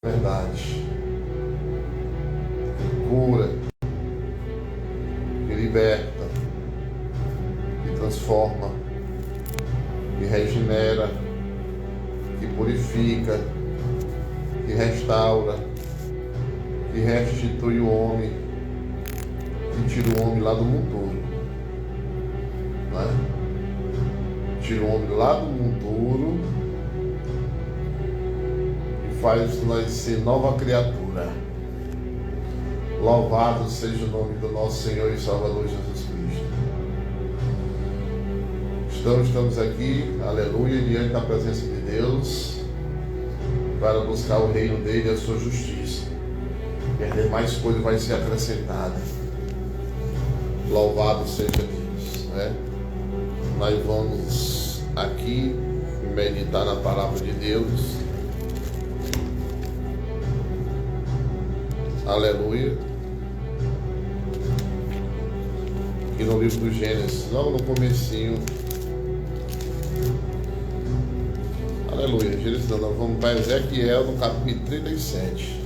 verdade, que cura, que liberta, que transforma, que regenera, que purifica, que restaura, que restitui o homem, que tira o homem lá do monturo, né? Tira o homem lá do monturo e faz nascer nova criatura. Louvado seja o nome do nosso Senhor e Salvador Jesus Cristo. Estamos aqui, aleluia, diante da presença de Deus, para buscar o reino dele e a sua justiça. E as demais coisas vai ser acrescentada. Louvado seja Deus, né? Nós vamos aqui meditar na palavra de Deus. Aleluia. Aqui no livro do Gênesis, logo no comecinho. Aleluia. Gênesis, nós vamos para Ezequiel no capítulo 37.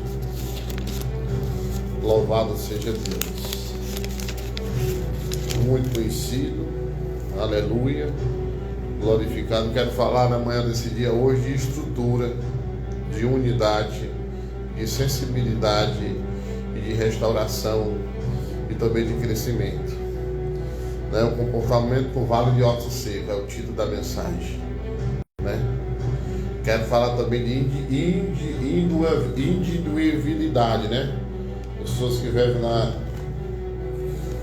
Louvado seja Deus. Muito conhecido. Aleluia. Glorificado. Quero falar na manhã desse dia hoje de estrutura, de unidade, de sensibilidade e de restauração e também de crescimento. Né? O comportamento por vale de ossos secos é o título da mensagem. Né? Quero falar também de individualidade, né? Pessoas que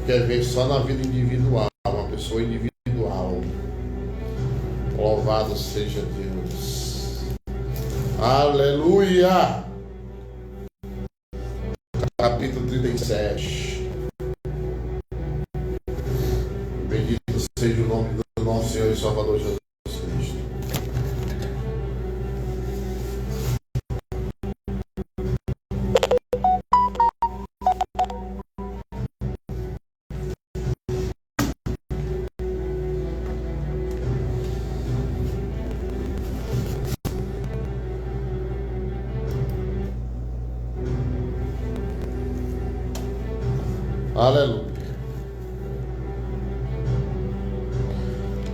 quer ver só na vida individual, uma pessoa individual. Louvado seja Deus. Aleluia. Capítulo 37. Bendito seja o nome do nosso Senhor e Salvador Jesus Cristo. Aleluia.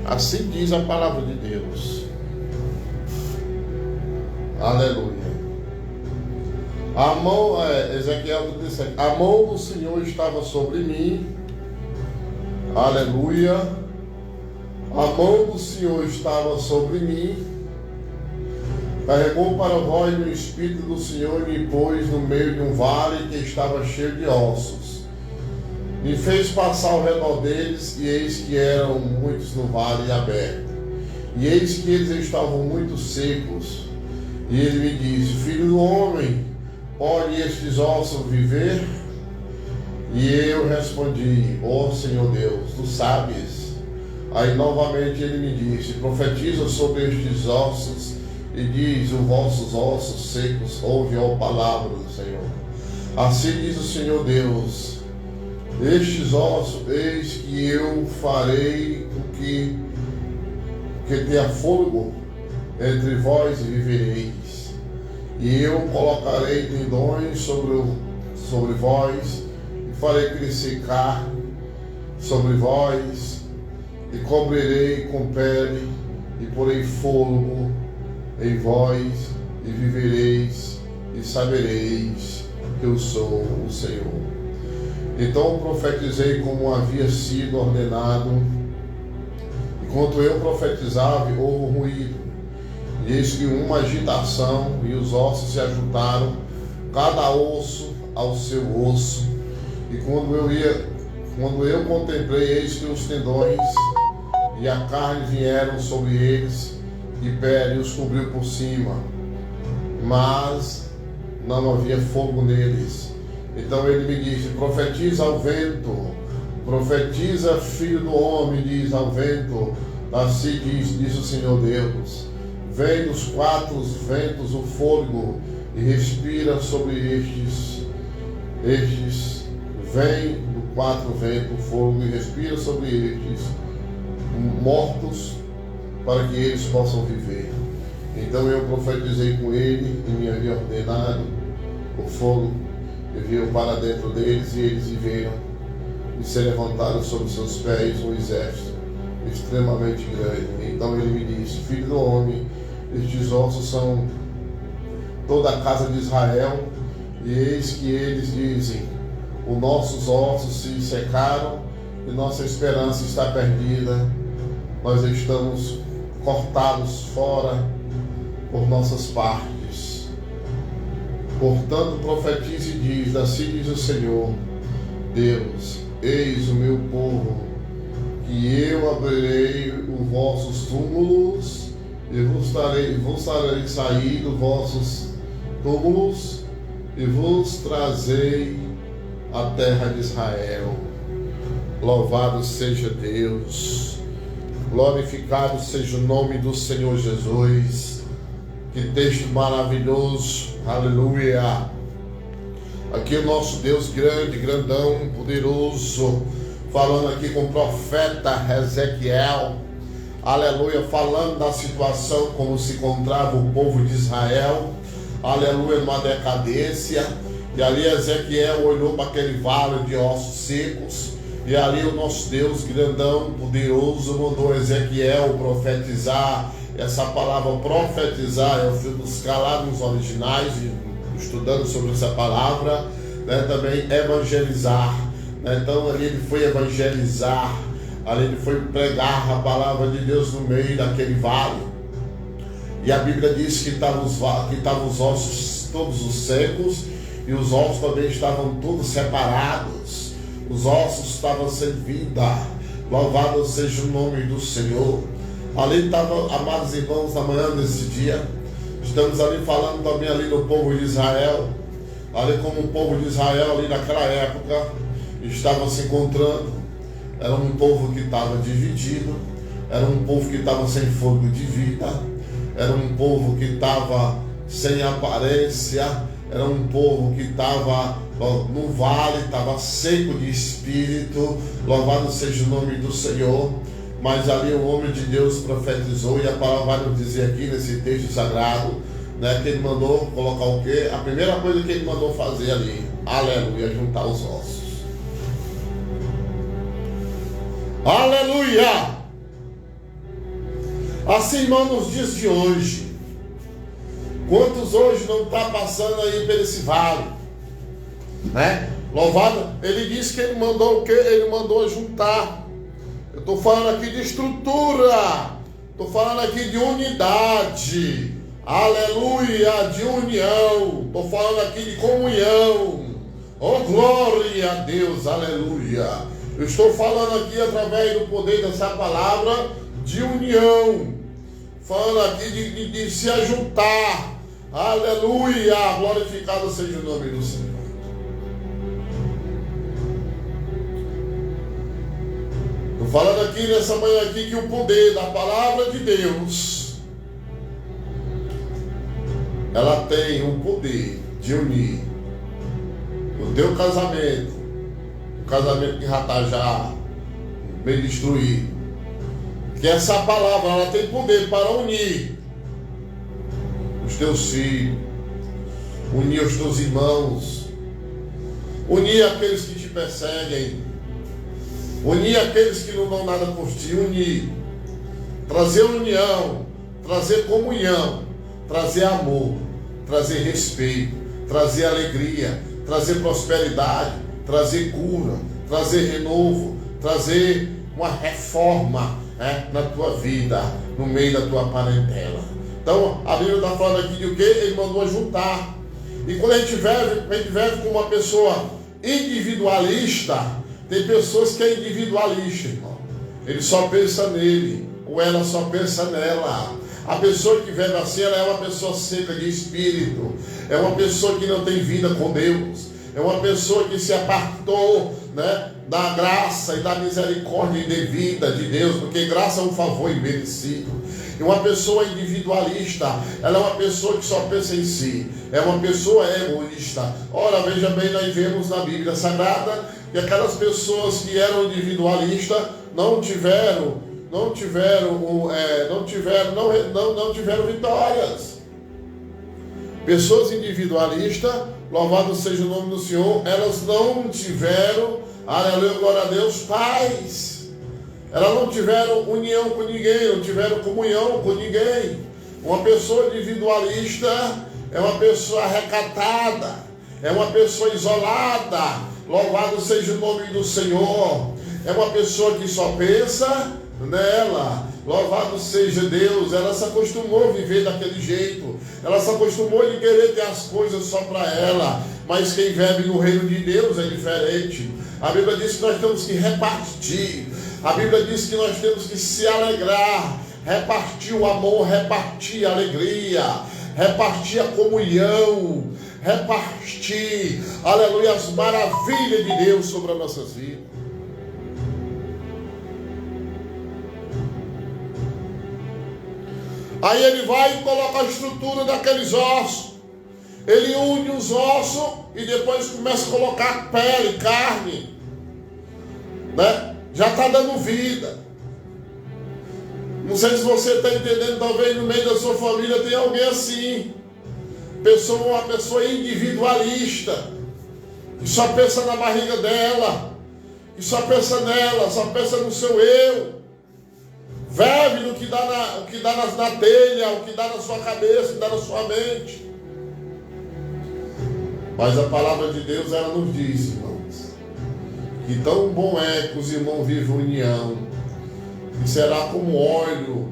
Assim diz a palavra de Deus. Aleluia. Ezequiel 37. A mão do Senhor estava sobre mim. Aleluia. A mão do Senhor estava sobre mim. Carregou para vós o Espírito do Senhor e me pôs no meio de um vale que estava cheio de ossos. Me fez passar ao redor deles, e eis que eram muitos no vale aberto. E eis que eles estavam muito secos. E ele me disse: Filho do homem, pode estes ossos viver? E eu respondi: Ó Senhor Deus, tu sabes. Aí novamente ele me disse: Profetiza sobre estes ossos e diz: os vossos ossos secos, ouve a palavra do Senhor. Assim diz o Senhor Deus: estes ossos, eis que eu farei com que tenha fôlego entre vós e vivereis. E eu colocarei tendões sobre vós, e farei crescer carne sobre vós, e cobrirei com pele, e porei fôlego em vós, e vivereis, e sabereis que eu sou o Senhor. Então profetizei como havia sido ordenado. Enquanto eu profetizava, houve um ruído, e eis que uma agitação, e os ossos se ajuntaram, cada osso ao seu osso. E quando eu contemplei, eis que os tendões e a carne vieram sobre eles, e pele os cobriu por cima, mas não havia fogo neles. Então ele me disse: profetiza ao vento, profetiza, filho do homem, diz ao vento, assim diz o Senhor Deus: vem dos quatro ventos o fôlego e respira sobre estes, vem do quatro ventos o fogo e respira sobre estes mortos, para que eles possam viver. Então eu profetizei com ele e me havia ordenado, o fogo e veio para dentro deles, e eles viveram e se levantaram sobre seus pés um exército extremamente grande. Então ele me disse: filho do homem, estes ossos são toda a casa de Israel, e eis que eles dizem: os nossos ossos se secaram e nossa esperança está perdida, nós estamos cortados fora por nossas partes. Portanto profetize e diz: assim diz o Senhor Deus, eis o meu povo, que eu abrirei os vossos túmulos e vos farei sair dos vossos túmulos e vos trazei a terra de Israel. Louvado seja Deus, glorificado seja o nome do Senhor Jesus. Que texto maravilhoso, aleluia. Aqui o nosso Deus grande, grandão, poderoso, falando aqui com o profeta Ezequiel, aleluia, falando da situação como se encontrava o povo de Israel, aleluia, numa decadência. E ali Ezequiel olhou para aquele vale de ossos secos, e ali o nosso Deus grandão, poderoso, mandou Ezequiel profetizar. Essa palavra profetizar, eu fui buscar lá nos originais, estudando sobre essa palavra, né? Também evangelizar, né? Então ali ele foi evangelizar, ali ele foi pregar a palavra de Deus no meio daquele vale. E a Bíblia diz que estavam os ossos todos os secos, e os ossos também estavam todos separados, os ossos estavam sem vida. Louvado seja o nome do Senhor. Ali estava, amados irmãos, na manhã desse dia, estamos ali falando também ali do povo de Israel, ali como o povo de Israel ali naquela época estava se encontrando. Era um povo que estava dividido, era um povo que estava sem fogo de vida, era um povo que estava sem aparência, era um povo que estava no vale, estava seco de espírito. Louvado seja o nome do Senhor. Mas ali o homem de Deus profetizou, e a palavra vai nos dizer aqui nesse texto sagrado, né, que ele mandou colocar o quê? A primeira coisa que ele mandou fazer ali, aleluia, juntar os ossos. Aleluia! Assim, irmão, nos dias de hoje, quantos hoje não está passando aí por esse vale, né? Louvado, ele disse que ele mandou o quê? Ele mandou juntar. Eu estou falando aqui de estrutura, estou falando aqui de unidade, aleluia, de união, estou falando aqui de comunhão, oh glória a Deus, aleluia. Eu estou falando aqui através do poder dessa palavra de união, falando aqui de se ajuntar, aleluia, glorificado seja o nome do Senhor. Estou falando aqui nessa manhã aqui que o poder da palavra de Deus, ela tem o poder de unir o teu casamento, o casamento que já está já bem destruído. Que essa palavra, ela tem poder para unir os teus filhos, unir os teus irmãos, unir aqueles que te perseguem, unir aqueles que não dão nada por ti, unir, trazer união, trazer comunhão, trazer amor, trazer respeito, trazer alegria, trazer prosperidade, trazer cura, trazer renovo, trazer uma reforma, né, na tua vida, no meio da tua parentela. Então a Bíblia está falando aqui de o que? Ele mandou juntar. E quando a gente vive com uma pessoa individualista, tem pessoas que é individualista, irmão. Ele só pensa nele, ou ela só pensa nela. A pessoa que vive assim, ela é uma pessoa seca de espírito, é uma pessoa que não tem vida com Deus, é uma pessoa que se apartou, né, da graça e da misericórdia devida de Deus, porque graça é um favor imerecido. E uma pessoa individualista, ela é uma pessoa que só pensa em si, é uma pessoa egoísta. Ora, veja bem, nós vemos na Bíblia Sagrada que aquelas pessoas que eram individualistas não tiveram não tiveram vitórias. Pessoas individualistas, louvado seja o nome do Senhor, elas não tiveram, aleluia, glória a Deus, paz. Elas não tiveram união com ninguém, não tiveram comunhão com ninguém. Uma pessoa individualista é uma pessoa recatada, é uma pessoa isolada, louvado seja o nome do Senhor. É uma pessoa que só pensa nela, louvado seja Deus. Ela se acostumou a viver daquele jeito, ela se acostumou a querer ter as coisas só para ela. Mas quem vive no reino de Deus é diferente. A Bíblia diz que nós temos que repartir, a Bíblia diz que nós temos que se alegrar, repartir o amor, repartir a alegria, repartir a comunhão, repartir, aleluia, as maravilhas de Deus sobre as nossas vidas. Aí ele vai e coloca a estrutura daqueles ossos. Ele une os ossos e depois começa a colocar pele, carne, né? Já está dando vida. Não sei se você está entendendo, talvez no meio da sua família tem alguém assim. Uma pessoa individualista, que só pensa na barriga dela, que só pensa nela, só pensa no seu eu. Vive no que dá na telha, o que dá na sua cabeça, o que dá na sua mente. Mas a palavra de Deus, ela nos diz, irmãos, que tão bom é que os irmãos vivam em união, que será como óleo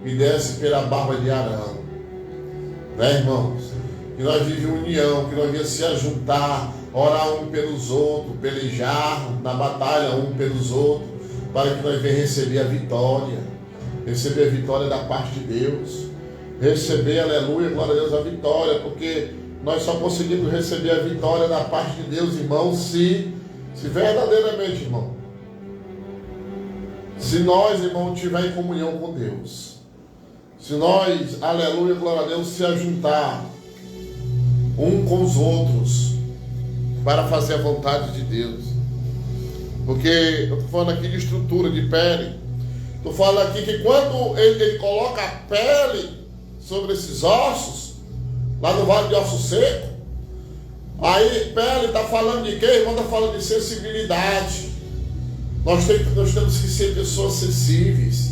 que desce pela barba de Arão. Né, irmãos? Que nós vivemos união, que nós viemos se ajuntar, orar um pelos outros, pelejar na batalha um pelos outros, para que nós venhamos receber a vitória. Receber a vitória da parte de Deus. Receber, aleluia, glória a Deus, a vitória. Porque nós só conseguimos receber a vitória da parte de Deus, irmão, se verdadeiramente, irmão, se nós, irmão, tiver em comunhão com Deus. Se nós, aleluia, glória a Deus, se ajuntar um com os outros para fazer a vontade de Deus. Porque eu estou falando aqui de estrutura, de pele. Estou falando aqui que quando ele coloca a pele sobre esses ossos, lá no vale de osso seco, aí pele está falando de quê? Irmão, está falando de sensibilidade. Nós temos que ser pessoas sensíveis.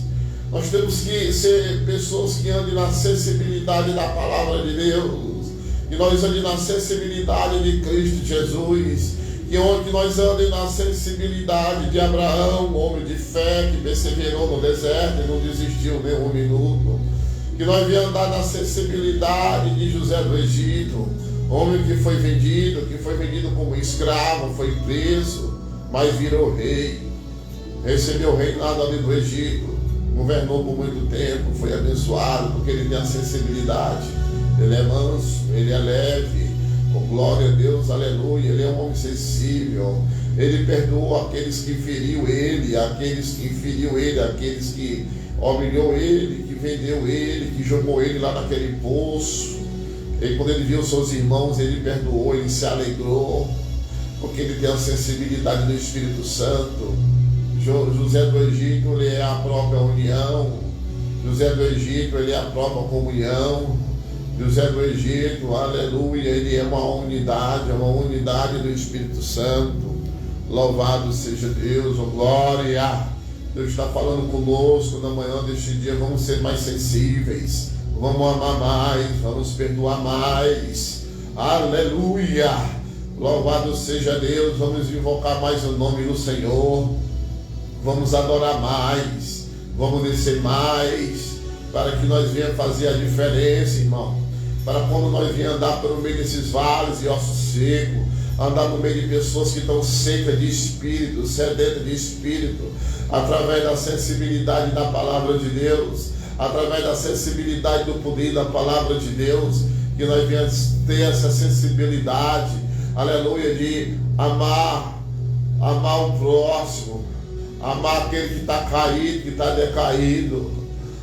Nós temos que ser pessoas que andem na sensibilidade da palavra de Deus. Que nós andem na sensibilidade de Cristo Jesus. Que onde nós andemos na sensibilidade de Abraão, homem de fé, que perseverou no deserto e não desistiu nem um minuto. Que nós venhamos andar na sensibilidade de José do Egito, homem que foi vendido como escravo, foi preso, mas virou rei. Recebeu o reinado ali do Egito, governou por muito tempo, foi abençoado, porque ele tem a sensibilidade. Ele é manso, ele é leve. Oh, glória a Deus, aleluia. Ele é um homem sensível. Ele perdoou aqueles que feriu ele, aqueles que humilhou ele, que vendeu ele, que jogou ele lá naquele poço. E quando ele viu seus irmãos, ele perdoou, ele se alegrou, porque ele tem a sensibilidade do Espírito Santo. José do Egito, ele é a própria união. José do Egito, ele é a própria comunhão. José do Egito, aleluia, ele é uma unidade do Espírito Santo. Louvado seja Deus, oh glória. Deus está falando conosco na manhã deste dia. Vamos ser mais sensíveis, vamos amar mais, vamos perdoar mais. Aleluia, louvado seja Deus. Vamos invocar mais o nome do Senhor. Vamos adorar mais, vamos descer mais, para que nós venhamos fazer a diferença, irmão. Para quando nós venhamos andar pelo meio desses vales e ossos secos, andar no meio de pessoas que estão secas de espírito, sedentas de espírito, através da sensibilidade da palavra de Deus, através da sensibilidade do poder da palavra de Deus, que nós venhamos ter essa sensibilidade, aleluia, de amar o próximo, amar aquele que está caído, que está decaído,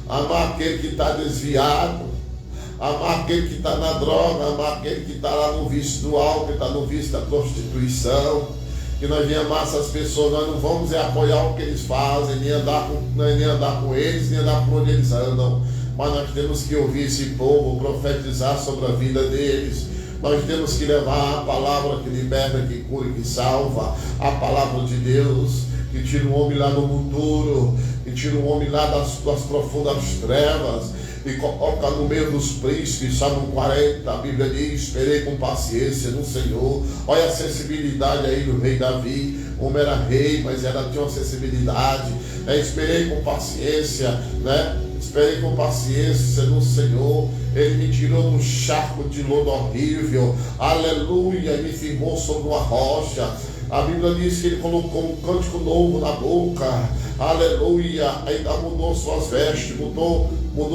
amar aquele que está desviado, amar aquele que está na droga, amar aquele que está lá no vício do álcool, que está no vício da prostituição, que nós venhamos amar essas pessoas. Nós não vamos apoiar o que eles fazem, nem andar com eles, nem andar por onde eles andam, mas nós temos que ouvir esse povo, profetizar sobre a vida deles. Nós temos que levar a palavra que liberta, que cura e que salva, a palavra de Deus, que tira o homem lá do monturo, que tira o homem lá das profundas trevas e coloca no meio dos príncipes. Salmo 40, a Bíblia diz: esperei com paciência no Senhor. Olha a sensibilidade aí do rei Davi. O homem era rei, mas tinha uma sensibilidade. Esperei com paciência, esperei com paciência no Senhor. Ele me tirou de um charco de lodo horrível, aleluia, e me firmou sobre uma rocha. A Bíblia diz que ele colocou um cântico novo na boca, aleluia. Ainda mudou suas vestes, mudou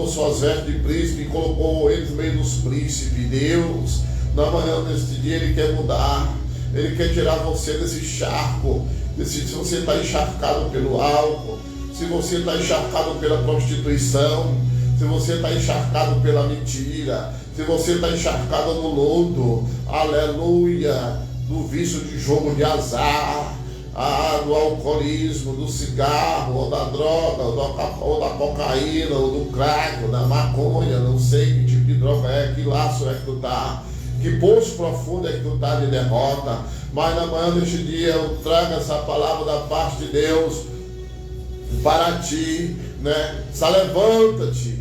suas vestes de príncipe e colocou eles no meio dos príncipes. Deus, na manhã deste dia, Ele quer mudar, Ele quer tirar você desse charco. Se você está encharcado pelo álcool, se você está encharcado pela prostituição, se você está encharcado pela mentira, se você está encharcado no lodo, aleluia, do vício de jogo de azar, do alcoolismo, do cigarro, ou da droga, ou da cocaína, ou do crack, ou da maconha, não sei que tipo de droga é, que laço é que tu está, que poço profundo é que tu está de derrota. Mas na manhã deste dia eu trago essa palavra da parte de Deus para ti, Se levanta-te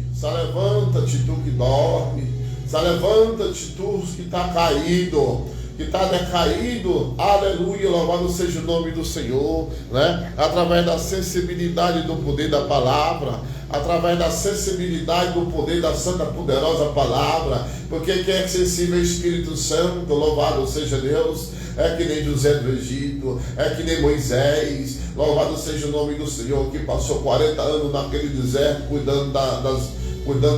tu que dorme, levanta-te tu que está caído, que está decaído, aleluia, louvado seja o nome do Senhor, através da sensibilidade do poder da palavra, através da sensibilidade do poder da santa poderosa palavra, porque quem é sensível ao Espírito Santo, louvado seja Deus, é que nem José do Egito, é que nem Moisés, louvado seja o nome do Senhor, que passou 40 anos naquele deserto, cuidando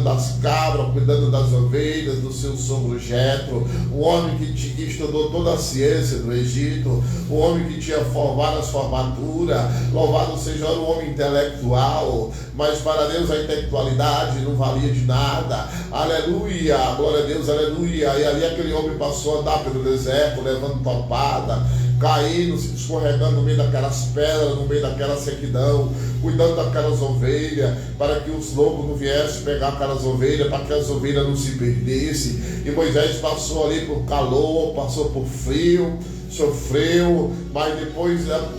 das cabras, cuidando das ovelhas, do seu sogro Jetro, um homem que estudou toda a ciência do Egito, um homem que tinha várias formaturas, louvado seja o homem intelectual, mas para Deus a intelectualidade não valia de nada, aleluia, glória a Deus, aleluia. E ali aquele homem passou a andar pelo deserto, levando topada, caindo, se escorregando no meio daquelas pedras, no meio daquela sequidão, cuidando daquelas ovelhas, para que os lobos não viessem pegar aquelas ovelhas, para que as ovelhas não se perdessem. E Moisés passou ali por calor, passou por frio, sofreu, mas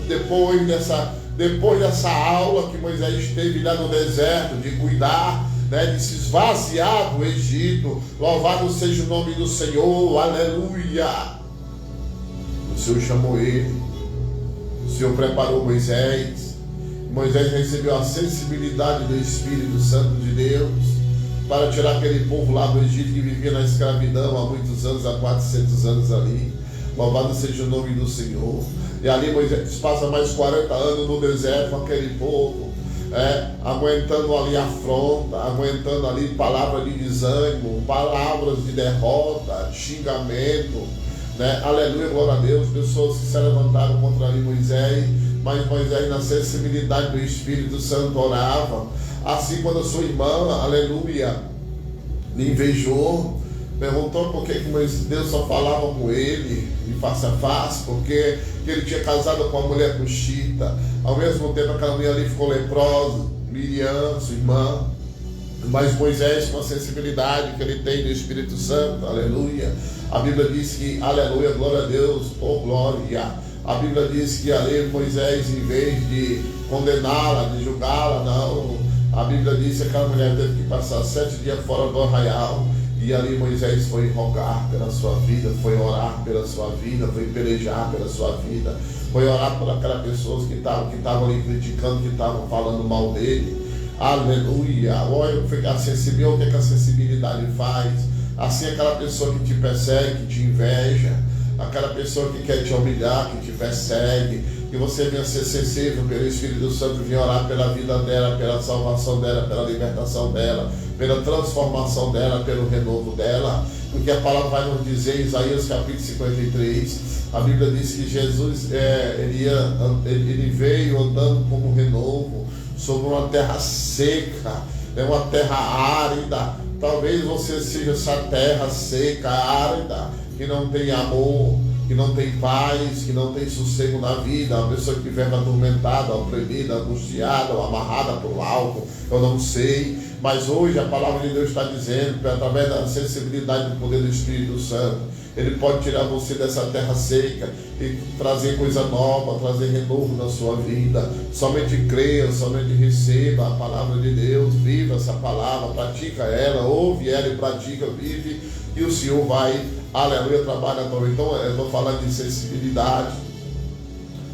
depois dessa aula que Moisés teve lá no deserto, de cuidar, de se esvaziar do Egito, louvado seja o nome do Senhor, aleluia. O Senhor chamou ele, o Senhor preparou Moisés recebeu a sensibilidade do Espírito Santo de Deus para tirar aquele povo lá do Egito que vivia na escravidão há muitos anos, há 400 anos ali. Louvado seja o nome do Senhor. E ali Moisés passa mais 40 anos no deserto com aquele povo, aguentando ali afronta, aguentando ali palavras de desânimo, palavras de derrota, xingamento, aleluia, glória a Deus. Pessoas que se levantaram contra ali Moisés, mas Moisés, na sensibilidade do Espírito Santo, orava. Assim, quando a sua irmã, aleluia, lhe invejou, perguntou por que Deus só falava com ele de face a face, porque ele tinha casado com uma mulher cuxita. Ao mesmo tempo, aquela mulher ali ficou leprosa, Miriam, sua irmã. Mas Moisés, com a sensibilidade que ele tem do Espírito Santo, aleluia, a Bíblia diz que, aleluia, glória a Deus, oh glória. A Bíblia diz que ali Moisés, em vez de condená-la, de julgá-la, não. A Bíblia diz que aquela mulher teve que passar 7 dias fora do arraial. E ali Moisés foi rogar pela sua vida, foi orar pela sua vida, foi pelejar pela sua vida, foi orar por aquelas pessoas que estavam ali criticando, que estavam falando mal dele. Aleluia. Olha o que a sensibilidade faz. Assim, aquela pessoa que te persegue, que te inveja, aquela pessoa que quer te humilhar, que te persegue, que você venha ser sensível pelo Espírito Santo, venha orar pela vida dela, pela salvação dela, pela libertação dela, pela transformação dela, pelo renovo dela, porque a palavra vai nos dizer em Isaías capítulo 53, a Bíblia diz que Jesus ele veio andando como renovo sobre uma terra seca, uma terra árida. Talvez você seja essa terra seca, árida, que não tem amor, que não tem paz, que não tem sossego na vida, uma pessoa que vive atormentada, oprimida, angustiada, ou amarrada por álcool, eu não sei, mas hoje a palavra de Deus está dizendo que através da sensibilidade do poder do Espírito Santo, Ele pode tirar você dessa terra seca e trazer coisa nova, trazer renovo na sua vida. Somente creia, somente receba a palavra de Deus, viva essa palavra, pratica ela, ouve ela e pratica, vive, e o Senhor vai, aleluia, trabalha a tua vida. Então eu estou falando de sensibilidade,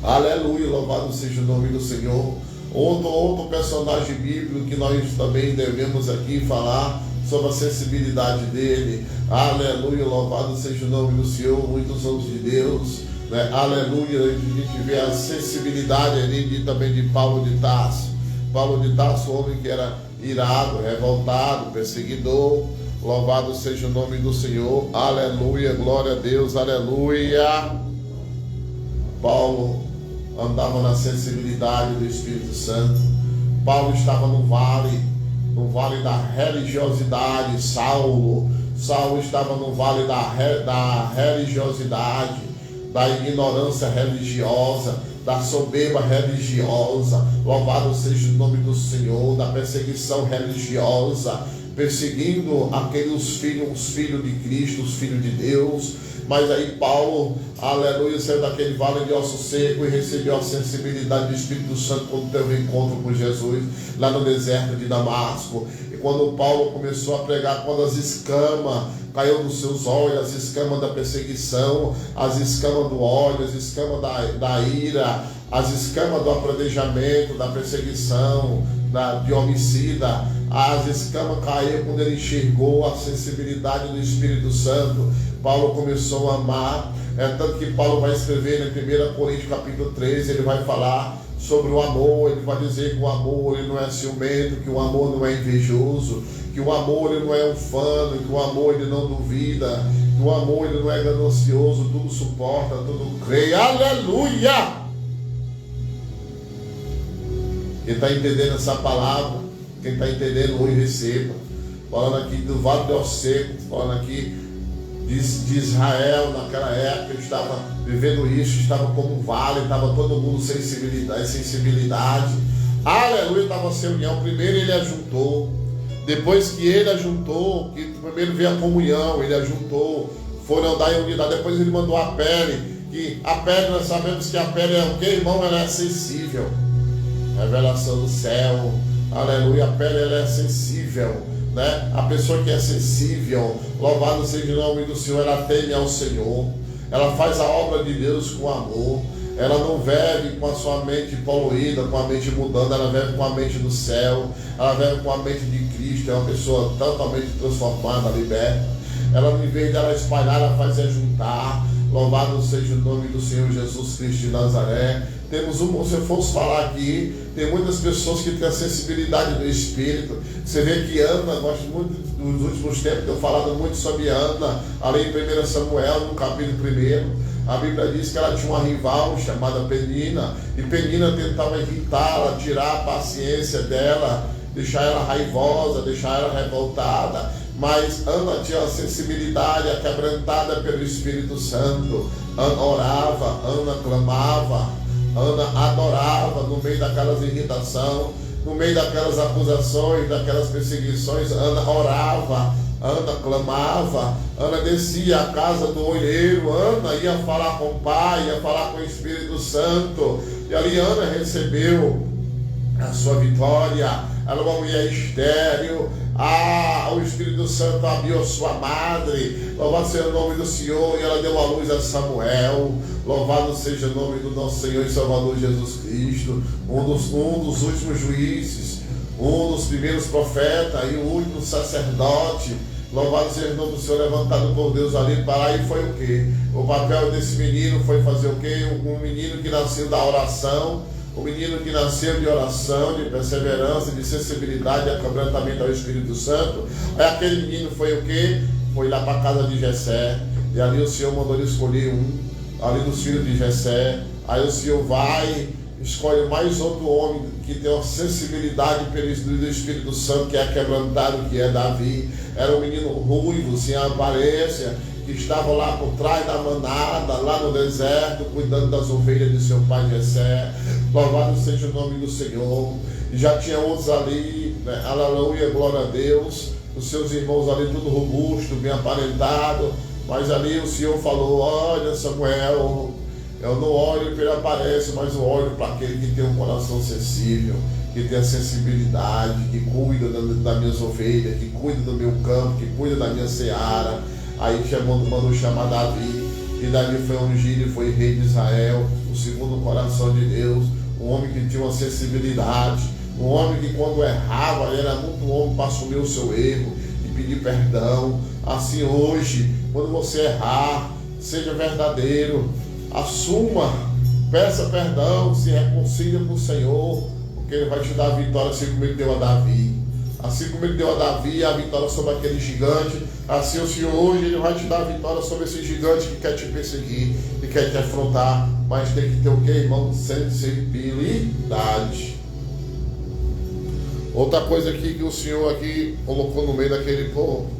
aleluia, louvado seja o nome do Senhor. Outro personagem bíblico que nós também devemos aqui falar sobre a sensibilidade dele, aleluia, louvado seja o nome do Senhor, muitos anos de Deus, né? Aleluia, a gente vê a sensibilidade ali também de Paulo de Tarso. Paulo de Tarso, homem que era irado, revoltado, perseguidor, louvado seja o nome do Senhor, aleluia, glória a Deus, aleluia. Paulo andava na sensibilidade do Espírito Santo. Paulo estava no vale da religiosidade. Saulo estava no vale da religiosidade, da ignorância religiosa, da soberba religiosa, louvado seja o nome do Senhor, da perseguição religiosa, perseguindo os filhos de Cristo, os filhos de Deus. Mas aí Paulo, aleluia, saiu daquele vale de osso seco e recebeu a sensibilidade do Espírito Santo quando teve um encontro com Jesus lá no deserto de Damasco. E quando Paulo começou a pregar, quando as escamas caiu nos seus olhos, as escamas da perseguição, as escamas do ódio, as escamas da ira, as escamas do apredejamento, da perseguição, de homicida, as escamas caíram quando ele enxergou a sensibilidade do Espírito Santo. Paulo começou a amar, tanto que Paulo vai escrever em 1 Coríntios capítulo 13, ele vai falar sobre o amor, ele vai dizer que o amor ele não é ciumento, que o amor não é invejoso, que o amor ele não é ufano, que o amor ele não duvida, que o amor ele não é ganancioso, tudo suporta, tudo crê, aleluia! Quem está entendendo essa palavra, quem está entendendo hoje receba, falando aqui do vale do osso seco, falando aqui de Israel, naquela época estava vivendo isso, estava como um vale, estava todo mundo sensibilidade, aleluia, estava sem união. Primeiro ele ajuntou, depois que ele ajuntou, que primeiro veio a comunhão, ele ajuntou, foram andar em unidade, depois ele mandou a pele, que a pele, nós sabemos que a pele é o que, irmão? Ela é sensível, revelação do céu, aleluia, a pele ela é sensível, né? A pessoa que é sensível, louvado seja o nome do Senhor, ela teme ao Senhor, ela faz a obra de Deus com amor, ela não vive com a sua mente poluída, com a mente mudando, ela vive com a mente do céu, ela vive com a mente de Cristo, é uma pessoa totalmente transformada, liberta. Ela, em vez de ela espalhar, ela faz juntar. Louvado seja o nome do Senhor Jesus Cristo de Nazaré. Se eu fosse falar aqui, tem muitas pessoas que têm a sensibilidade do Espírito. Você vê que Ana, gosto muito dos últimos tempos, tenho falado muito sobre Ana, ali em 1 Samuel, no capítulo 1. A Bíblia diz que ela tinha uma rival chamada Penina, e Penina tentava irritá-la, tirar a paciência dela, deixar ela raivosa, deixar ela revoltada. Mas Ana tinha a sensibilidade quebrantada pelo Espírito Santo. Ana orava, Ana clamava, Ana adorava no meio daquelas irritações, no meio daquelas acusações, daquelas perseguições. Ana orava, Ana clamava, Ana descia à casa do olheiro, Ana ia falar com o Pai, ia falar com o Espírito Santo, e ali Ana recebeu a sua vitória. Ela é uma mulher estéril. O Espírito Santo abriu sua madre, louvado seja o nome do Senhor, e ela deu a luz a Samuel. Louvado seja o nome do nosso Senhor e Salvador Jesus Cristo, um dos últimos juízes, um dos primeiros profetas e o último sacerdote. Louvado seja o nome do Senhor, levantado por Deus ali para e foi o quê? O papel desse menino foi fazer o quê? Um menino que nasceu da oração, um menino que nasceu de oração, de perseverança, de sensibilidade, de quebrantamento ao Espírito Santo. Aí aquele menino foi o quê? Foi lá para a casa de Jessé, e ali o Senhor mandou ele escolher ali dos filhos de Jessé. Aí o Senhor vai, escolhe mais outro homem que tem uma sensibilidade pelo Espírito Santo, que é quebrantado, que é Davi. Era um menino ruivo, sem aparência, que que estava lá por trás da manada, lá no deserto, cuidando das ovelhas de seu pai Jessé. Louvado seja o nome do Senhor. E já tinha outros ali, né? Aleluia, glória a Deus. Os seus irmãos ali, tudo robusto, bem aparentado. Mas ali o Senhor falou: olha, Samuel, eu não olho para ele aparece, mas eu olho para aquele que tem um coração sensível, que tem a sensibilidade, que cuida das minhas ovelhas, que cuida do meu campo, que cuida da minha seara. Aí mandou chamar Davi, e Davi foi ungido e foi rei de Israel, o segundo coração de Deus, um homem que tinha uma sensibilidade, um homem que quando errava, ele era muito homem para assumir o seu erro e pedir perdão. Assim hoje, quando você errar, seja verdadeiro, assuma, peça perdão, se reconcilie com o Senhor, porque Ele vai te dar a vitória assim como Ele deu a Davi. Assim como Ele deu a Davi a vitória sobre aquele gigante, assim o Senhor hoje Ele vai te dar a vitória sobre esse gigante que quer te perseguir, que quer te afrontar. Mas tem que ter o que, irmão? Sensibilidade. Outra coisa aqui que o Senhor aqui colocou no meio daquele povo.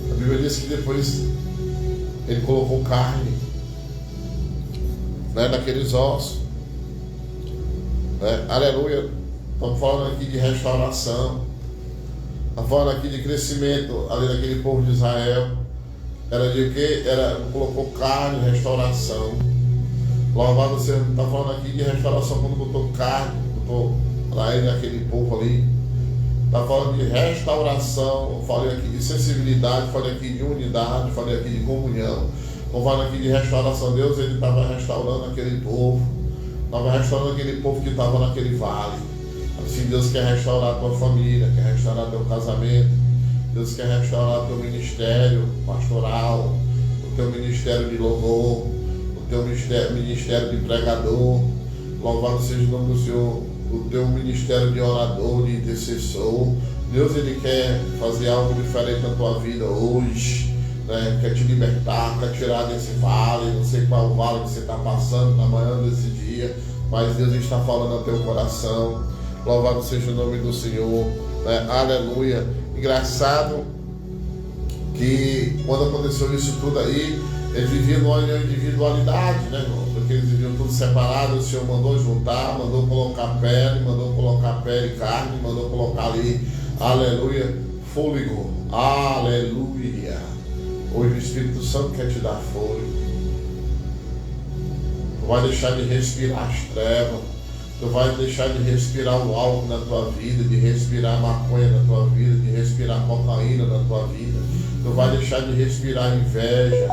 A Bíblia diz que depois Ele colocou carne, né, daqueles ossos, né? Aleluia. Estamos falando aqui de restauração. Estamos falando aqui de crescimento ali daquele povo de Israel. Era de quê? Colocou carne, restauração. Louvado seja, está falando aqui de restauração quando botou carne, botou lá naquele povo ali. Está falando de restauração. Falei aqui de sensibilidade, falei aqui de unidade, falei aqui de comunhão. Estou falando aqui de restauração. Deus, Ele estava restaurando aquele povo. Estava restaurando aquele povo que estava naquele vale. Assim, Deus quer restaurar a tua família, quer restaurar teu casamento. Deus quer restaurar o teu ministério pastoral, o teu ministério de louvor, o teu ministério de pregador. Louvado seja o nome do Senhor. O teu ministério de orador, de intercessor. Deus, Ele quer fazer algo diferente na tua vida hoje, né? Quer te libertar, quer tirar desse vale. Não sei qual vale que você está passando na manhã desse dia, mas Deus está falando ao teu coração. Louvado seja o nome do Senhor, né? Aleluia. Engraçado que quando aconteceu isso tudo aí, eles viviam numa individualidade, né, irmão? Porque eles viviam tudo separado. O Senhor mandou juntar, mandou colocar pele e carne, mandou colocar ali, aleluia, fôlego, aleluia. Hoje o Espírito Santo quer te dar fôlego. Tu vai deixar de respirar as trevas. Tu vai deixar de respirar o álcool na tua vida, de respirar maconha na tua vida, de respirar cocaína na tua vida. Tu vai deixar de respirar inveja,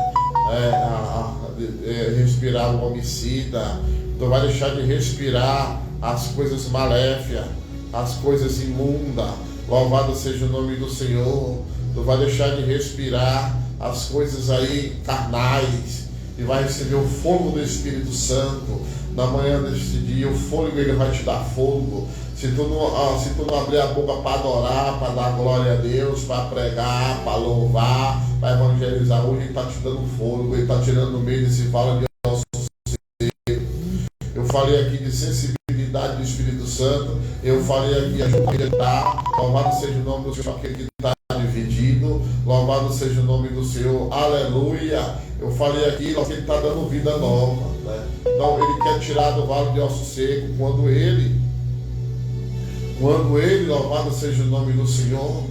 respirar o homicida. Tu vai deixar de respirar as coisas maléficas, as coisas imundas. Louvado seja o nome do Senhor. Tu vai deixar de respirar as coisas aí carnais e vai receber o fogo do Espírito Santo. Na manhã deste dia, o fôlego, Ele vai te dar fogo. Se tu não abrir a boca para adorar, para dar glória a Deus, para pregar, para louvar, para evangelizar, hoje Ele está te dando fôlego. Ele está tirando no meio desse vale de ossos secos. Eu falei aqui de sensibilidade do Espírito Santo. Eu falei aqui de ajudar. Louvado seja o nome do Senhor, aquele que está dividido. Louvado seja o nome do Senhor. Aleluia. Eu falei aqui que Ele está dando vida nova, né? Então Ele quer tirar do vale de osso seco. Quando ele, louvado seja o nome do Senhor,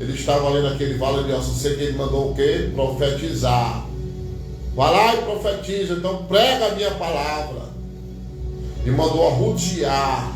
Ele estava ali naquele vale de osso seco. Ele mandou o quê? Profetizar. Vai lá e profetiza. Então prega a minha palavra. E mandou arrodear,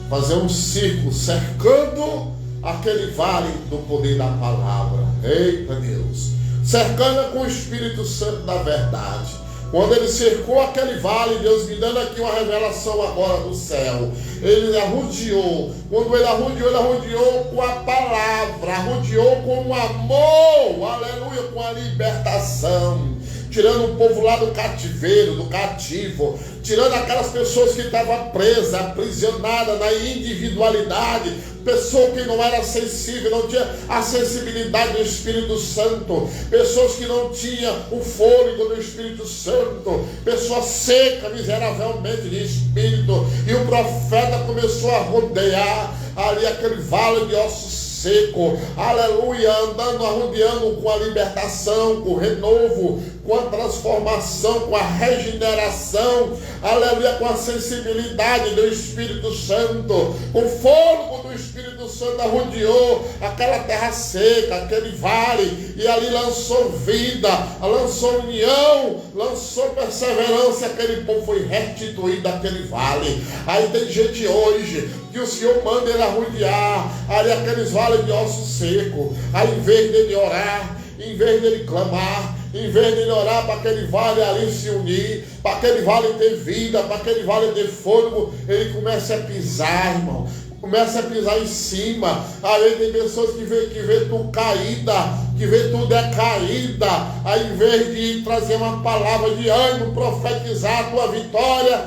fazer um círculo cercando aquele vale do poder da palavra. Eita Deus! Cercando com o Espírito Santo da verdade. Quando Ele cercou aquele vale, Deus me dando aqui uma revelação agora do céu. Ele arrodeou. Quando Ele arrodeou com a palavra, arrodeou com o amor, aleluia, com a libertação. Tirando o povo lá do cativeiro, do cativo, tirando aquelas pessoas que estavam presas, aprisionadas na individualidade, pessoa que não era sensível, não tinha a sensibilidade do Espírito Santo, pessoas que não tinham o fôlego do Espírito Santo, pessoa seca miseravelmente de espírito, e o profeta começou a rodear ali aquele vale de ossos seco, aleluia, andando, arrodeando com a libertação, com o renovo, com a transformação, com a regeneração, aleluia, com a sensibilidade do Espírito Santo, com o fogo do Espírito Santo arrodeou aquela terra seca, aquele vale, e ali lançou vida, lançou união, lançou perseverança, aquele povo foi restituído daquele vale. Aí tem gente hoje que o Senhor manda ele arrodear ali aqueles vales de ossos secos, aí em vez dele orar, em vez dele clamar, em vez dele orar para aquele vale ali se unir, para aquele vale ter vida, para aquele vale ter fôlego, ele começa a pisar, irmão. Começa a pisar em cima. Aí tem pessoas que vê tudo caída, que vê tudo decaída. Aí em vez de trazer uma palavra de ânimo, profetizar a tua vitória,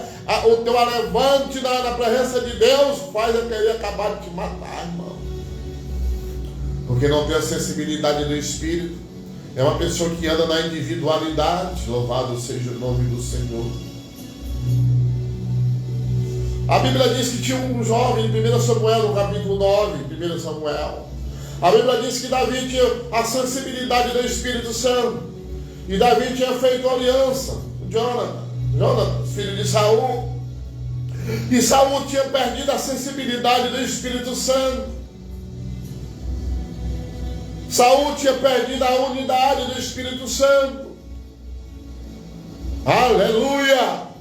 o teu alevante na presença de Deus, faz aquele acabar de te matar, irmão. Porque não tem a sensibilidade do Espírito. É uma pessoa que anda na individualidade. Louvado seja o nome do Senhor. A Bíblia diz que tinha um jovem, em 1 Samuel, no capítulo 9, 1 Samuel. A Bíblia diz que Davi tinha a sensibilidade do Espírito Santo. E Davi tinha feito aliança com Jonathan, filho de Saul. E Saul tinha perdido a sensibilidade do Espírito Santo. Saul tinha perdido a unidade do Espírito Santo. Aleluia!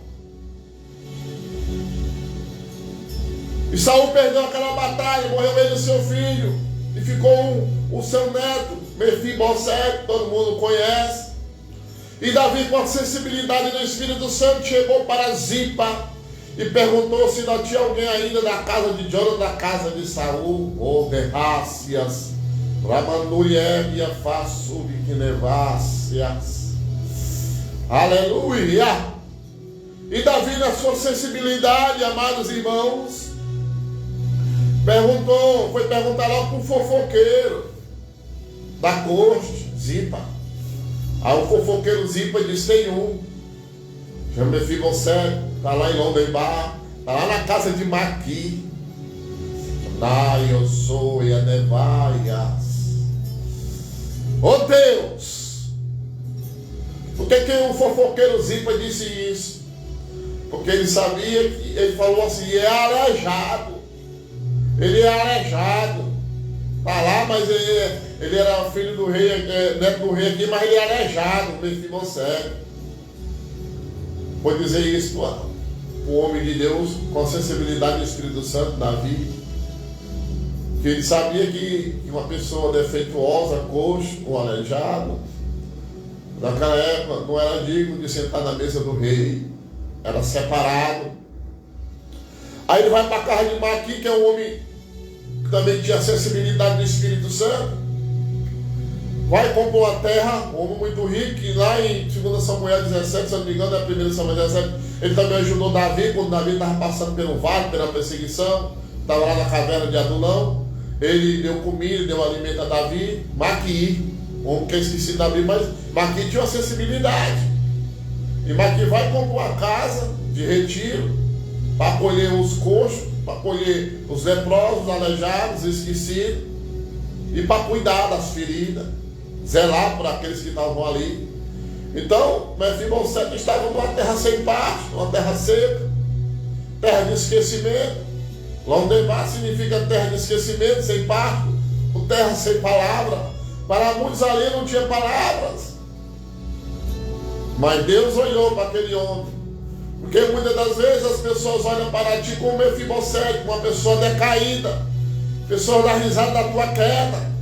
E Saul perdeu aquela batalha, morreu ele e seu filho. E ficou o seu neto, Mefibosete, todo mundo conhece. E Davi, com a sensibilidade do Espírito Santo, chegou para Zipa e perguntou se não tinha alguém ainda da casa de Jonathan, da casa de Saul, ou derrácias, Ramanduriébia, Fassubiquinevácias. Aleluia! E Davi, na sua sensibilidade, amados irmãos, foi perguntar logo para o fofoqueiro da corte, Zipa. Aí o fofoqueiro Zipa disse: tem chama Mefibosete, está lá em Lodebar, está lá na casa de Maqui. Eu sou e a Nevaias. Oh Deus! Por que o fofoqueiro Zipa disse isso? Porque ele sabia que, ele falou assim, é aleijado. Ele é aleijado. Está lá, mas ele era filho do rei, neto do rei aqui, mas ele é aleijado, Mefibosete. Vou dizer isso para o homem de Deus, com a sensibilidade do Espírito Santo, Davi, que ele sabia que uma pessoa defeituosa, coxo ou aleijado, naquela época não era digno de sentar na mesa do rei, era separado. Aí ele vai para a casa de Maqui, que é um homem que também tinha sensibilidade do Espírito Santo. Vai comprar uma terra, um homem muito rico, que lá em 2 Samuel 17, se não me engano, é 1 Samuel 17, ele também ajudou Davi, quando Davi estava passando pelo vale, pela perseguição, estava lá na caverna de Adulão. Ele deu comida, deu alimento a Davi. Maqui, um homem que é esquecido da Bíblia, mas Maqui tinha uma sensibilidade. E Maqui vai comprar uma casa de retiro, para acolher os coxos, para acolher os leprosos, os aleijados, os esquecidos, e para cuidar das feridas, zelar por aqueles que estavam ali. Então, Mefibosete estava numa terra sem pasto, uma terra seca, terra de esquecimento. Lodebar significa terra de esquecimento, sem pasto, terra sem palavra. Para muitos ali não tinha palavras. Mas Deus olhou para aquele homem. Porque muitas das vezes as pessoas olham para ti como Mefibosete, uma pessoa decaída, pessoas dão risada da tua queda,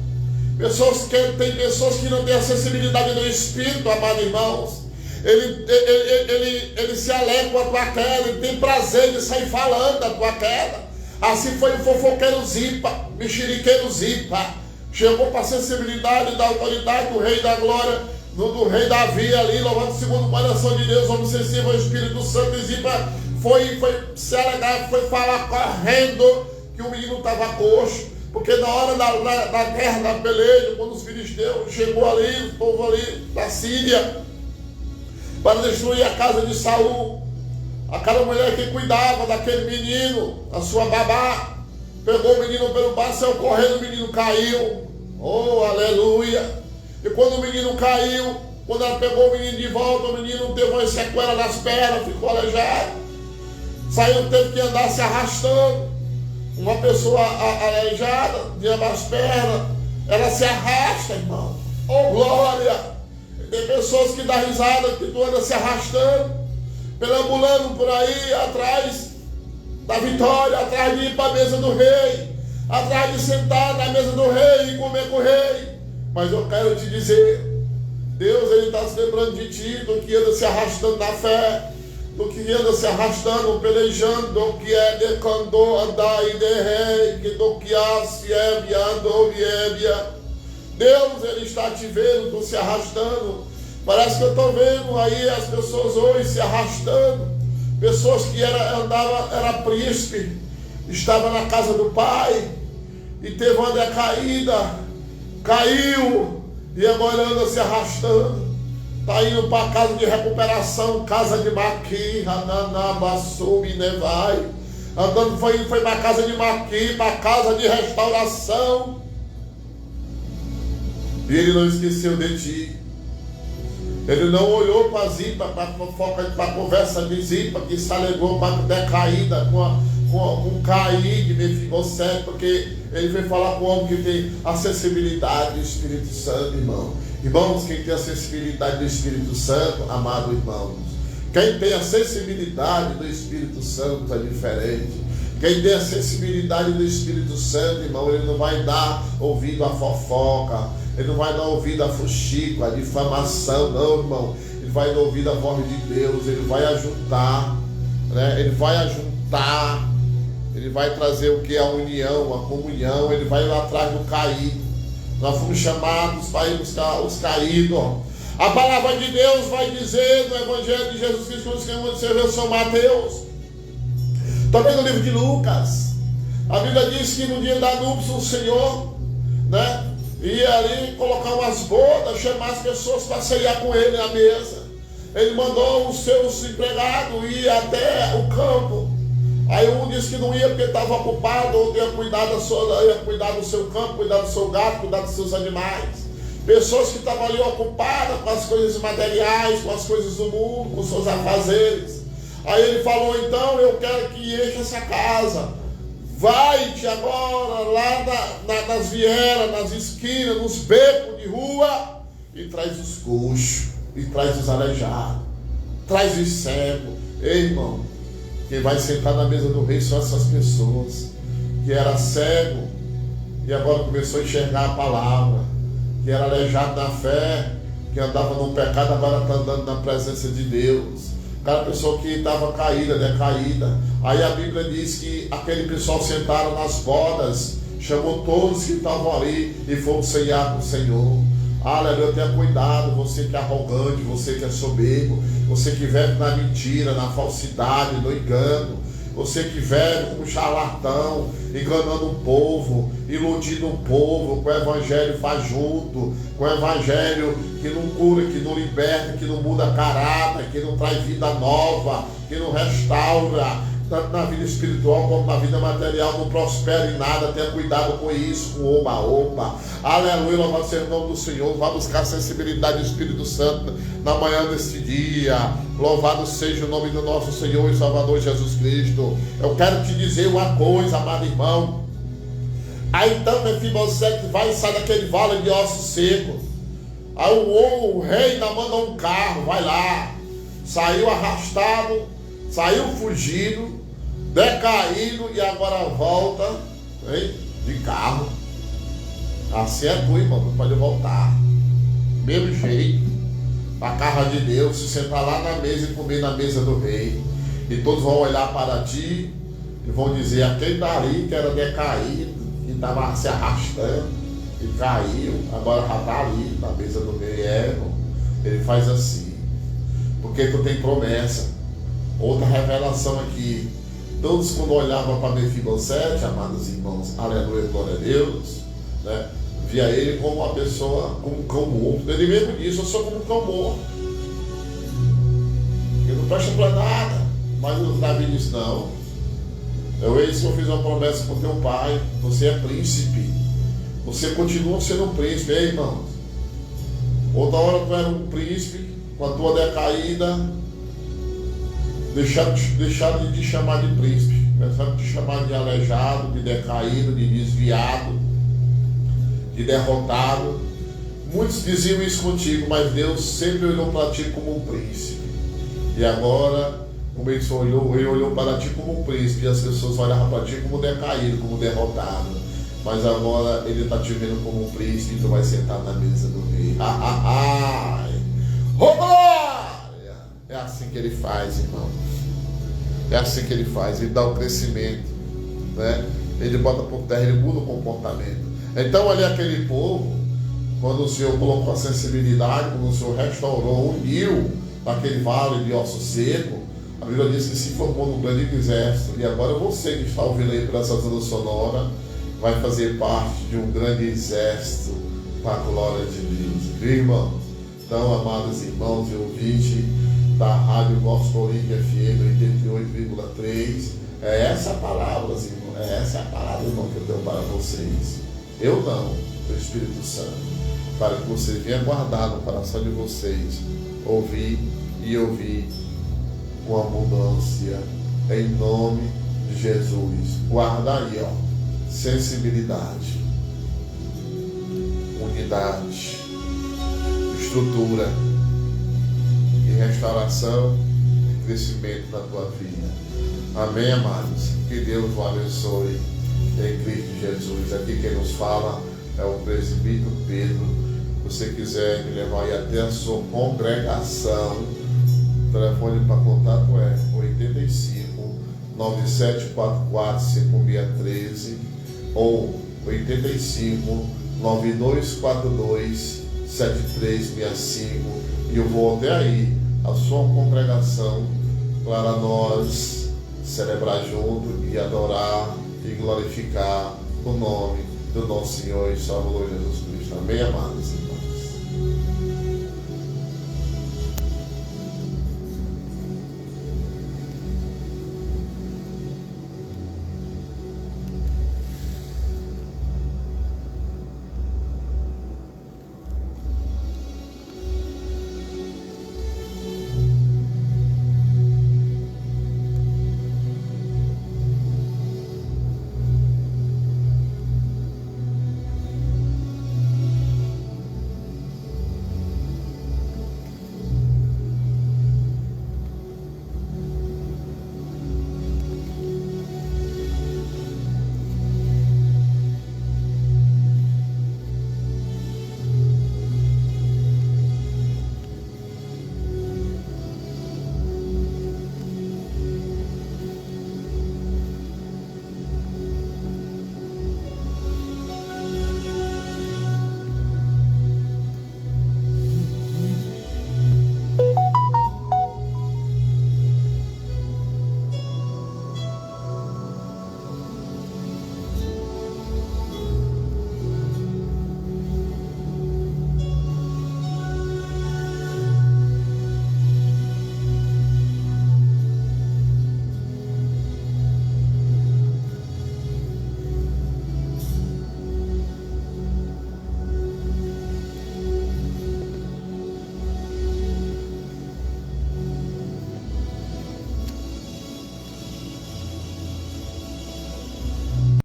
tem pessoas que não têm a sensibilidade do Espírito, amados irmãos. Ele se alegra com a tua queda, ele tem prazer de sair falando da tua queda. Assim foi o fofoqueiro Zipa, mexeriqueiro Zipa, chegou para a sensibilidade da autoridade do Rei da Glória, do rei Davi ali, louvado segundo o coração de Deus, homem sensível ao Espírito Santo. E Zipa foi se alegrar, foi falar correndo que o menino estava coxo, porque na hora da guerra, da peleja, quando os filisteus chegou ali, o povo ali da Síria, para destruir a casa de Saul, aquela mulher que cuidava daquele menino, a sua babá, pegou o menino pelo braço, saiu correndo, o menino caiu. Oh, aleluia! E quando o menino caiu, quando ela pegou o menino de volta, o menino teve uma sequela nas pernas, ficou aleijado. Saiu, teve que andar se arrastando. Uma pessoa aleijada, de ambas as pernas, ela se arrasta, irmão. Oh, glória! Tem pessoas que dão risada, que tu anda se arrastando, perambulando por aí, atrás da vitória, atrás de ir para a mesa do rei, atrás de sentar na mesa do rei e comer com o rei. Mas eu quero te dizer, Deus, Ele está se lembrando de ti, do que anda se arrastando na fé, do que anda se arrastando, pelejando, do que é decandou, andar e de rei, que do que há se é viando, Deus, Ele está te vendo, tu se arrastando. Parece que eu estou vendo aí as pessoas hoje se arrastando. Pessoas que era príncipe, estava na casa do pai e teve uma decaída, caiu e agora anda se arrastando. Está indo para a casa de recuperação, casa de Maqui, Nevai. Andando, foi para a casa de Maqui, para a casa de restauração. E ele não esqueceu de ti. Ele não olhou para Zipa, para a conversa de Zipa, que se alegou para a decaída, com cair de Mefibosete, porque ele veio falar com o homem que tem a sensibilidade do Espírito Santo, irmão. Irmãos, quem tem a sensibilidade do Espírito Santo, amado irmãos, quem tem a sensibilidade do Espírito Santo é diferente. Quem tem a sensibilidade do Espírito Santo, irmão, ele não vai dar ouvido à fofoca, ele não vai dar ouvido à fuxico, à difamação, não, irmão. Ele vai dar ouvido à voz de Deus, ele vai ajuntar, né? Ele vai ajuntar, ele vai trazer o que? A união, a comunhão, ele vai lá atrás do caído. Nós fomos chamados para ir buscar os caídos. A palavra de Deus vai dizer no Evangelho de Jesus Cristo, que você vê o São Mateus, também no livro de Lucas, a Bíblia diz que no dia da núpcia o Senhor, né, ia ali colocar umas bodas, chamar as pessoas para ceiar com ele à mesa. Ele mandou os seus empregados ir até o campo. Aí um disse que não ia porque estava ocupado, ou ia cuidar do seu campo, cuidar do seu gato, cuidar dos seus animais. Pessoas que estavam ali ocupadas com as coisas materiais, com as coisas do mundo, com os seus afazeres. Aí ele falou, então eu quero que encha essa casa. Vai-te agora lá nas vielas, nas esquinas, nos becos de rua e traz os coxos, e traz os aleijados, traz os cegos. Ei, irmão, quem vai sentar na mesa do rei são essas pessoas que era cego e agora começou a enxergar a palavra, que era aleijado na fé, que andava no pecado, agora está andando na presença de Deus. Aquela pessoa que estava caída, decaída. Aí a Bíblia diz que aquele pessoal sentaram nas bodas, chamou todos que estavam ali e foram ceiar com o Senhor. Aleluia, tenha cuidado, você que é arrogante, você que é soberbo, você que vive na mentira, na falsidade, no engano, você que vive como charlatão, enganando o povo, iludindo o povo com o evangelho fajuto, com o evangelho que não cura, que não liberta, que não muda caráter, que não traz vida nova, que não restaura, tanto na vida espiritual como na vida material, não prospera em nada. Tenha cuidado com isso, com oba-oba. Aleluia, louvado seja o nome do Senhor. Vá buscar a sensibilidade do Espírito Santo na manhã deste dia. Louvado seja o nome do nosso Senhor e Salvador Jesus Cristo. Eu quero te dizer uma coisa, amado irmão. Aí então Mefibosete vai e sai daquele vale de ossos secos. Aí o rei ainda manda um carro, vai lá. Saiu arrastado, saiu fugido, decaído e agora volta, hein, de carro. Assim é tu, irmão, tu pode voltar. Mesmo jeito, para a casa de Deus, se sentar lá na mesa e comer na mesa do rei. E todos vão olhar para ti e vão dizer, aquele dali que era decaído, que estava se arrastando e caiu, agora já está ali na mesa do rei. Irmão, ele faz assim, porque tu tem promessa. Outra revelação aqui. Todos quando olhavam para Mefibosete, amados irmãos, aleluia, glória a Deus, né, via ele como uma pessoa, como um cão morto. Ele mesmo disse, eu sou como um cão morto. Eu não presto para nada. Mas o Davi disse, não, Eis que eu fiz uma promessa com teu pai, você é príncipe. Você continua sendo um príncipe, irmãos. Outra hora tu era um príncipe, com a tua decaída, deixaram de te chamar de príncipe, começaram a te chamar de aleijado, de decaído, de desviado, de derrotado. Muitos diziam isso contigo, mas Deus sempre olhou para ti como um príncipe. E agora, como ele olhou para ti como um príncipe, e as pessoas olhavam para ti como decaído, como derrotado. Mas agora ele está te vendo como um príncipe, e tu vai sentar na mesa do rei. Oh, glória! É assim que ele faz, irmão. É assim que ele faz. Ele dá o crescimento, né? Ele bota por terra, ele muda o comportamento. Então ali aquele povo, quando o Senhor colocou a sensibilidade, quando o Senhor restaurou, uniu naquele vale de osso seco, a Bíblia diz que se formou num grande exército. E agora você que está ouvindo aí por essa zona sonora vai fazer parte de um grande exército para a glória de Deus, viu, irmão? Então, amados irmãos e ouvintes da Rádio Gospel Link FM 88,3, é essa a palavra, irmão, é essa a palavra, irmão, que eu tenho para vocês. Eu não, o Espírito Santo, para que você venha guardar no coração de vocês, ouvir e ouvir com abundância, em nome de Jesus. Guarda aí, ó, sensibilidade, unidade, estrutura e restauração e crescimento na tua vida. Amém, amados? Que Deus o abençoe em Cristo Jesus. Aqui quem nos fala é o presbítero Pedro. Se você quiser me levar aí até a sua congregação, o telefone para contato é 85 9744 5613 ou 85 9242 7365, e eu vou até aí a sua congregação para nós celebrar junto e adorar e glorificar o nome do nosso Senhor e Salvador Jesus Cristo. Amém, amados?